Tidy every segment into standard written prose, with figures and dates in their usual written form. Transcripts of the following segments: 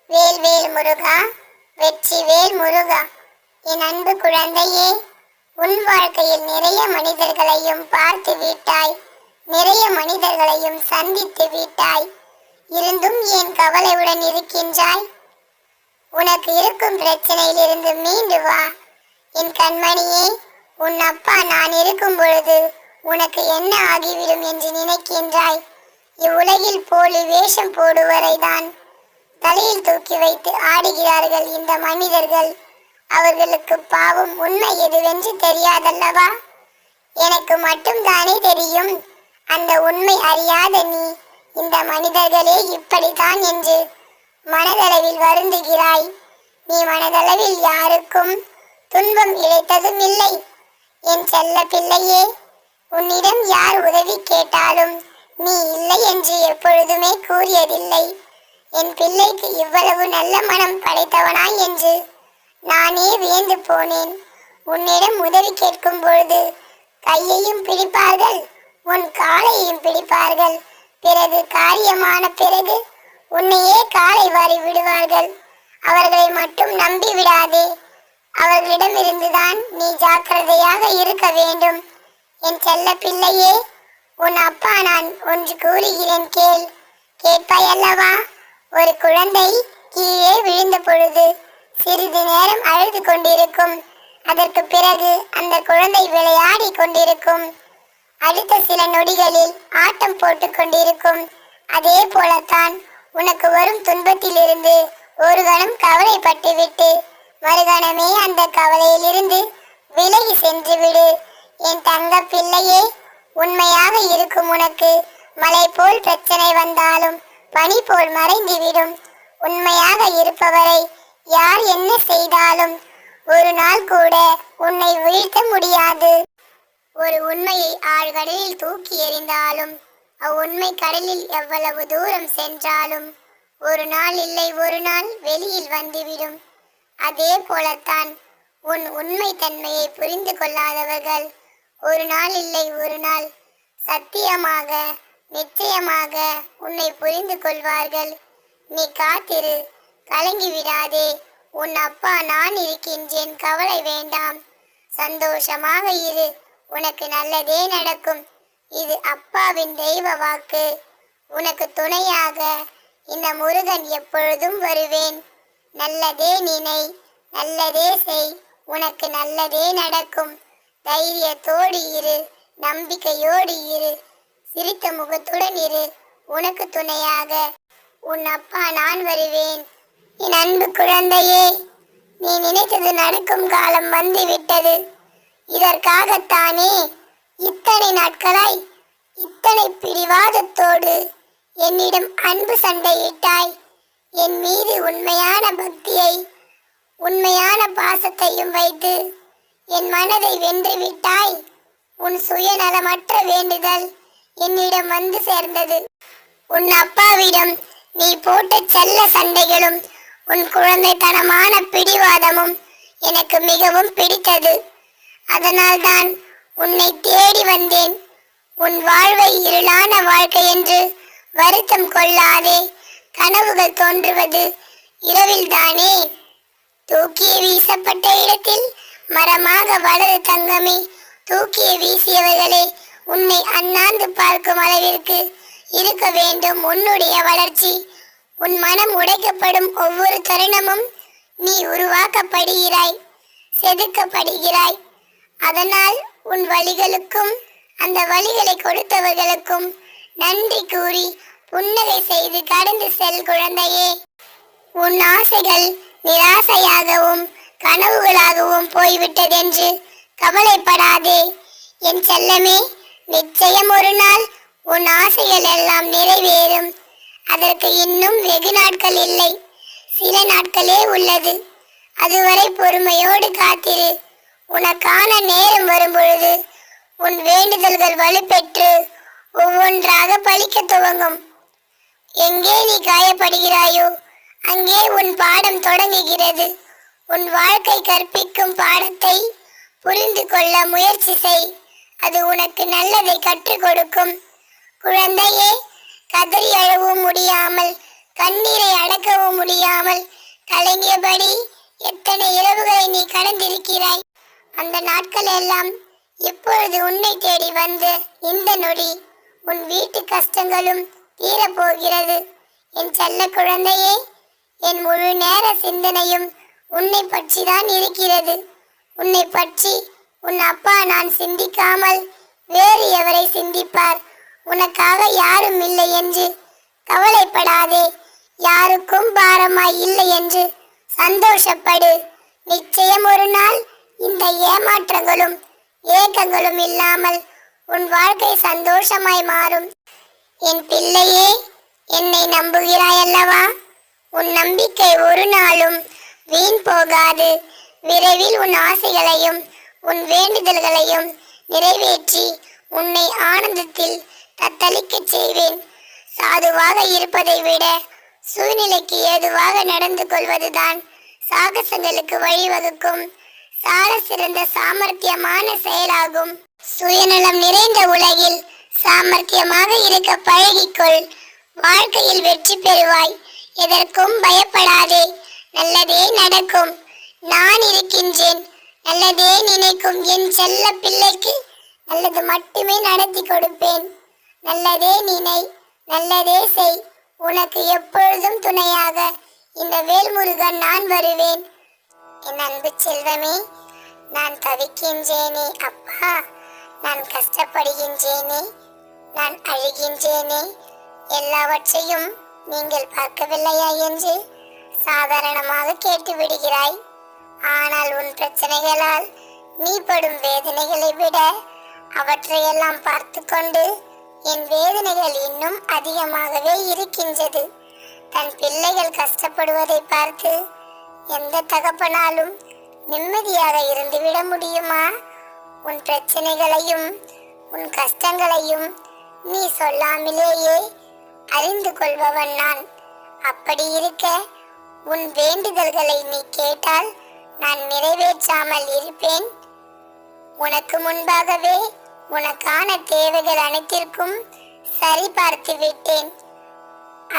வேல் வேல் முருகா, வெற்றி வேல் முருகா. என் அன்பு குழந்தையே, உன் வாழ்க்கையில் நிறைய மனிதர்களையும் பார்த்து விட்டாய், நிறைய மனிதர்களையும் சந்தித்து விட்டாய். இருந்தும் ஏன் கவலையுடன் இருக்கின்றாய்? உனக்கு இருக்கும் பிரச்சனையிலிருந்து மீண்டு வா. என் கண்மணியே, உன் அப்பா நான் இருக்கும் பொழுது உனக்கு என்ன ஆகிவிடும் என்று நினைக்கின்றாய்? இவ்வுலகில் போலி வேஷம் போடுவரைதான் தலையில் தூக்கி வைத்து ஆடுகிறார்கள் இந்த மனிதர்கள். அவர்களுக்கு பாவம் உண்மை எதுவென்று தெரியாதல்லவா? எனக்கு மட்டும் தானே தெரியும். அந்த உண்மை அறியாத நீ இந்த மனிதர்களே இப்படித்தான் என்று மனதளவில் வருந்துகிறாய். நீ மனதளவில் யாருக்கும் துன்பம் இழைத்ததும் இல்லை. என் செல்ல பிள்ளையே, உன்னிடம் யார் உதவி கேட்டாலும் நீ இல்லை என்று எப்பொழுதுமே கூறியதில்லை. என் பிள்ளைக்கு இவ்வளவு நல்ல மனம் படைத்தவனாய் என்று நானே வியந்து போனேன். உன்னிடம் உதவி கேட்கும் பொழுது கையையும் பிடிப்பார்கள், உன் காலையும் பிடிப்பார்கள். பிறகு காரியமான பிறகு உன்னையே காலை வாரி விடுவார்கள். அவர்களை மட்டும் நம்பி விடாதே. அவர்களிடமிருந்துதான் நீ ஜாக்கிரதையாக இருக்க வேண்டும். என் செல்ல பிள்ளையே, உன் அப்பா நான் ஒன்று கூறுகிறேன் கேள். கேட்பாயல்லவா? ஒரு குழந்தை கீழே விழுந்த பொழுது சிறிது நேரம் அழுது கொண்டிருக்கும். அதற்கு பிறகு அந்த குழந்தை விளையாடி கொண்டிருக்கும். அடுத்த சில நொடிகளில் ஆட்டம் போட்டு கொண்டிருக்கும். அதே போலத்தான் உனக்கு வரும் துன்பத்திலிருந்து ஒரு கணம் கவலைப்பட்டு விட்டு மறுகணமே அந்த கவலையிலிருந்து விலகி சென்று விடு. என் தங்க பிள்ளையே, உண்மையாக இருக்கும் உனக்கு மலை போல் பிரச்சனை வந்தாலும் பனி போல் மறைந்துவிடும். உண்மையாக இருப்பவரை யார் என்ன செய்தாலும் ஒரு நாள் கூட உன்னை வீழ்த்த முடியாது. ஒரு உண்மையை ஆழ்கடலில் தூக்கி எறிந்தாலும் அவ்வுண்மை கடலில் எவ்வளவு தூரம் சென்றாலும் ஒரு நாள் இல்லை ஒரு நாள் வெளியில் வந்துவிடும். அதே போலத்தான் உன் உண்மை தன்மையை புரிந்து கொள்ளாதவர்கள் ஒரு நாள் இல்லை ஒரு நாள் சத்தியமாக நிச்சயமாக உன்னை புரிந்து கொள்வார்கள். நீ காத்திரு, கலங்கி விடாதே. உன் அப்பா நான் இருக்கின்றேன், கவலை வேண்டாம். சந்தோஷமாக இரு, உனக்கு நல்லதே நடக்கும். இது அப்பாவின் தெய்வ வாக்கு. உனக்கு துணையாக இந்த முருகன் எப்பொழுதும் வருவேன். நல்லதே நினை, நல்லதே செய், உனக்கு நல்லதே நடக்கும். தைரியத்தோடு இரு, நம்பிக்கையோடு இரு, சிரித்த முகத்துடன் இரு. உனக்கு துணையாக உன் அப்பா நான் வருவேன். என் அன்பு குழந்தையே, நீ நினைத்தது நடக்கும் காலம் வந்து விட்டது. இதற்காகத்தானே இத்தனை நாட்களாய் இத்தனை பிடிவாதத்தோடு என்னிடம் அன்பு சண்டையிட்டாய். என் மீது உண்மையான பக்தியை உண்மையான பாசத்தையும் வைத்து என் மனதை வென்று விட்டாய். உன் சுயநலமற்ற வேண்டுதல் என்னிடம் வந்து சேர்ந்தது. உன் அப்பாவிடம் நீ போட்ட செல்ல சண்டைகளும் உன் குழந்தைத்தனமான பிடிவாதமும் எனக்கு மிகவும் பிடித்தது. அதனால்தான் உன்னை தேடி வந்தேன். உன் வாழ்வை இருளான வாழ்க்கை என்று வருத்தம் கொள்ளாதே. கனவுகள் தோன்றுவது இரவில்தானே. தூக்கிய வீசப்பட்ட இடத்தில் மரமாக வளரு தங்கமே. தூக்கிய வீசியவர்களே உன்னை அண்ணாந்து பார்க்கும் அளவிற்கு இருக்க வேண்டும் உன்னுடைய வளர்ச்சி. உன் மனம் உடைக்கப்படும் ஒவ்வொரு தருணமும் நீ உருவாக்கப்படுகிறாய், செதுக்கப்படுகிறாய். அதனால் உன் வலிகளுக்கும் அந்த வலிகளை கொடுத்தவர்களுக்கும் நன்றி கூறி புன்னகை செய்து கடந்து செல் குழந்தையே. உன் ஆசைகள் நிராசையாகவும் கனவுகளாகவும் போய்விட்டதென்று கவலைப்படாதே என் செல்லமே. நிச்சயம் ஒரு நாள் உன் ஆசைகள் எல்லாம் நிறைவேறும். அதற்கு இன்னும் வெகு நாட்கள் இல்லை, சில நாட்களே உள்ளது. அதுவரை பொறுமையோடு காத்திரு. உனக்கான நேரம் வரும் பொழுது உன் வேண்டுதல்கள் வலுப்பெற்று ஒவ்வொன்றாக பலிக்க துவங்கும். எங்கே நீ காயப்படுகிறாயோ அங்கே உன் பாடம் தொடங்குகிறது. உன் வாழ்க்கை கற்பிக்கும் பாடத்தை புரிந்து கொள்ள முயற்சி செய். அது உனக்கு நல்லதை கற்றுக் கொடுக்கும். குழந்தையே, கதறி அழவும் முடியாமல் கண்ணீரை அடக்கவும் முடியாமல் கலங்கியபடி எத்தனை இரவுகளை நீ கடந்திருக்கிறாய். அந்த நாட்கள் எல்லாம் இப்பொழுது உன்னை தேடி வந்து இந்த நொடி உன் வீட்டு கஷ்டங்களும் தீரப்போகிறது. என் செல்ல குழந்தையே, என் முழு நேர சிந்தனையும் உன்னை பற்றி தான் இருக்கிறது. உன்னை பற்றி உன் அப்பா நான் சிந்திக்காமல் வேறு எவரை சிந்திப்பார்? உனக்காக யாரும் இல்லை என்று கவலைப்படாதே. யாருக்கும் பாரமாய் இல்லை என்று சந்தோஷப்படு. நிச்சயம் ஒரு நாள் இந்த ஏமாற்றங்களும் ஏக்கங்களும் இல்லாமல் உன் வாழ்க்கை சந்தோஷமாய் மாறும். என் பிள்ளையே, என்னை நம்புகிறாய் அல்லவா? உன் நம்பிக்கை ஒரு நாளும் வீண் போகாது. விரைவில் உன் ஆசைகளையும் உன் வேண்டுதல்களையும் நிறைவேற்றி உன்னை ஆனந்தத்தில் தத்தளிக்கச் செய்வேன். சாதுவாக இருப்பதை விட சூழ்நிலைக்கு ஏதுவாக நடந்து கொள்வதுதான் சாகசங்களுக்கு வழிவகுக்கும் சால சிறந்த சாமர்த்தியமான செயலாகும். சுயநலம் நிறைந்த உலகில் சாமர்த்தியமாக இருக்க பழகிக்கொள். வாழ்க்கையில் வெற்றி பெறுவாய். எதற்கும் பயப்படாதே. நல்லதே நடக்கும். நான் இருக்கின்றேன். நல்லதே நினைக்கும் என் செல்ல பிள்ளைக்கு நல்லது மட்டுமே நடத்தி கொடுப்பேன். நல்லதே நினை, நல்லதே செய். உனக்கு எப்பொழுதும் துணையாக இந்த வேல்முருகன் நான் வருவேன். என் அன்பு செல்வமே, நான் தவிக்கின்றேனே அப்பா, நான் கஷ்டப்படுகின்றேனே, நான் அழுகின்றேனே, எல்லாவற்றையும் நீங்கள் பார்க்கவில்லையா என்று சாதாரணமாக கேட்டு விடுகிறாய். ஆனால் உன் பிரச்சனைகளால் நீ படும் வேதனைகளை விட அவற்றையெல்லாம் பார்த்து கொண்டு என் வேதனைகள் இன்னும் அதிகமாகவே இருக்கின்றது. தன் பிள்ளைகள் கஷ்டப்படுவதை பார்த்து எந்த தகப்பனாலும் நிம்மதியாக இருந்துவிட முடியுமா? உன் பிரச்சனைகளையும் உன் கஷ்டங்களையும் நீ சொல்லாமலேயே அறிந்து கொள்பவன் நான். அப்படி இருக்க உன் வேண்டுதல்களை நீ கேட்டால் நான் நிறைவேற்றாமல் இருப்பேன்? உனக்கு முன்பாகவே உனக்கான தேவைகள் அனைத்திற்கும் சரி பார்த்து விட்டேன்.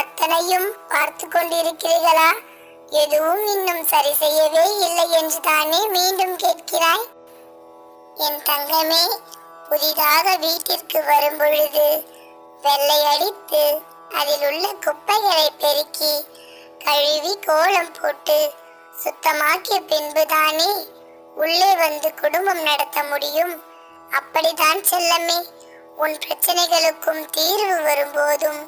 அத்தனையும் பார்த்து கொண்டிருக்கிறீர்களா? எதுவும் இன்னும் சரி செய்யவே இல்லை என்று தானே மீண்டும் கேட்கிறாய்? என் தங்கமே, புதிதாக வீட்டிற்கு வரும் பொழுது வெள்ளை அடித்து அதில் உள்ள குப்பைகளை பெருக்கி கழுவி கோலம் போட்டு சுத்தமாக்கிய பின்புதானே உள்ளே வந்து குடும்பம் நடத்த முடியும். அப்படித்தான் செல்லமே, உன் பிரச்சனைகளுக்கும் தீர்வு வரும்போதும்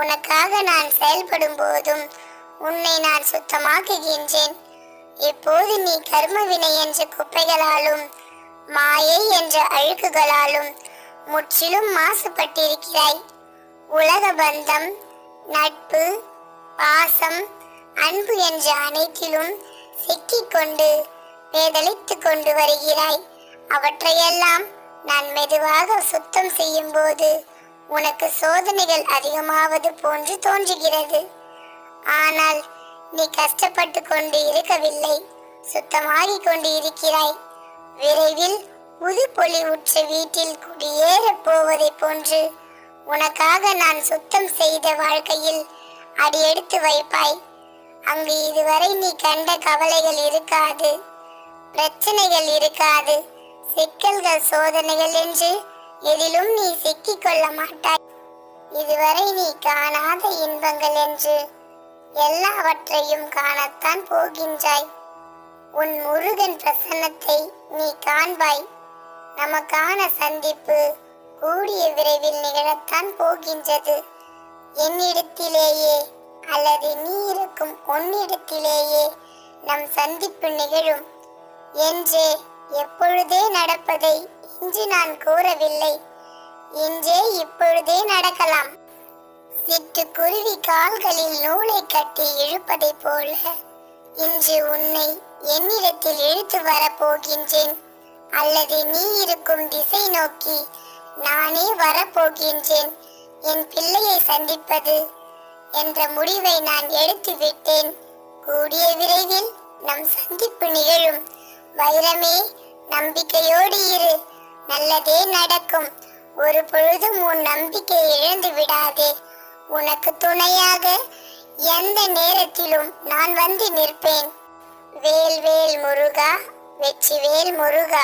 உனக்காக நான் செயல்படும் போதும் உன்னை நான் சுத்தமாக்குகின்றேன். இப்போது நீ கர்ம வினை என்ற குப்பைகளாலும் மாயை என்ற அழுக்குகளாலும் முற்றிலும் மாசுபட்டிருக்கிறாய். உலக பந்தம், நட்பு, பாசம், அன்பு என்ற அனைத்திலும் சிக்கிக்கொண்டு வேதளித்து கொண்டு வருகிறாய். அவற்றையெல்லாம் நான் மெதுவாக சுத்தம் செய்யும் போது உனக்கு சோதனைகள் அதிகமாவது போன்று தோன்றுகிறது. ஆனால் நீ கஷ்டப்பட்டு கொண்டு இருக்கவில்லை, சுத்தமாகி கொண்டு இருக்கிறாய். விரைவில் புது பொலிவுற்ற வீட்டில் குடியேறப் போவதை போன்று உனக்காக நான் சுத்தம் செய்த வாழ்க்கையில் அடியெடுத்து வைப்பாய். அங்கு இதுவரை நீ கண்ட கவலைகள் இருக்காது, பிரச்சனைகள் இருக்காது, சிக்கல்கள் சோதனைகள் என்று எதிலும் நீ சிக்கிக் கொள்ள மாட்டாய். இதுவரை நீ காணாத இன்பங்கள் என்று எல்லாவற்றையும் காணத்தான் போகின்றாய். உன் முருகன் பிரசன்னத்தை நீ காண்பாய். நமக்கான சந்திப்பு கூடிய விரைவில் நிகழத்தான் போகின்றது. என்னிடத்திலேயே அல்லது நீ இருக்கும் உன்னிடத்திலேயே நம் சந்திப்பு நிகழும் என்றே எப்பொழுதே நடப்பதை இன்று நான் கூறவில்லை. இன்றே இப்பொழுதே நடக்கலாம். சிட்டுக்குருவி கால்களில் நூலை கட்டி இழுப்பதை போல இன்று உன்னை என்னிடத்தில் இழுத்து வரப்போகின்றேன். அல்லது நீ இருக்கும் திசை நோக்கி நானே வரப்போகின்றேன். என் பிள்ளையை சந்திப்பது என்ற முடிவை நான் எடுத்து விட்டேன். கூடிய விரைவில் நம் சந்திப்பு நிகழும். வைரமே, நம்பிக்கையோடு இரு. நல்லதே நடக்கும். ஒரு பொழுதும் உன் நம்பிக்கை இழந்து விடாதே. உனக்கு துணையாக எந்த நேரத்திலும் நான் வந்து நிற்பேன். வேல் வேல் முருகா, வெற்றி வேல் முருகா.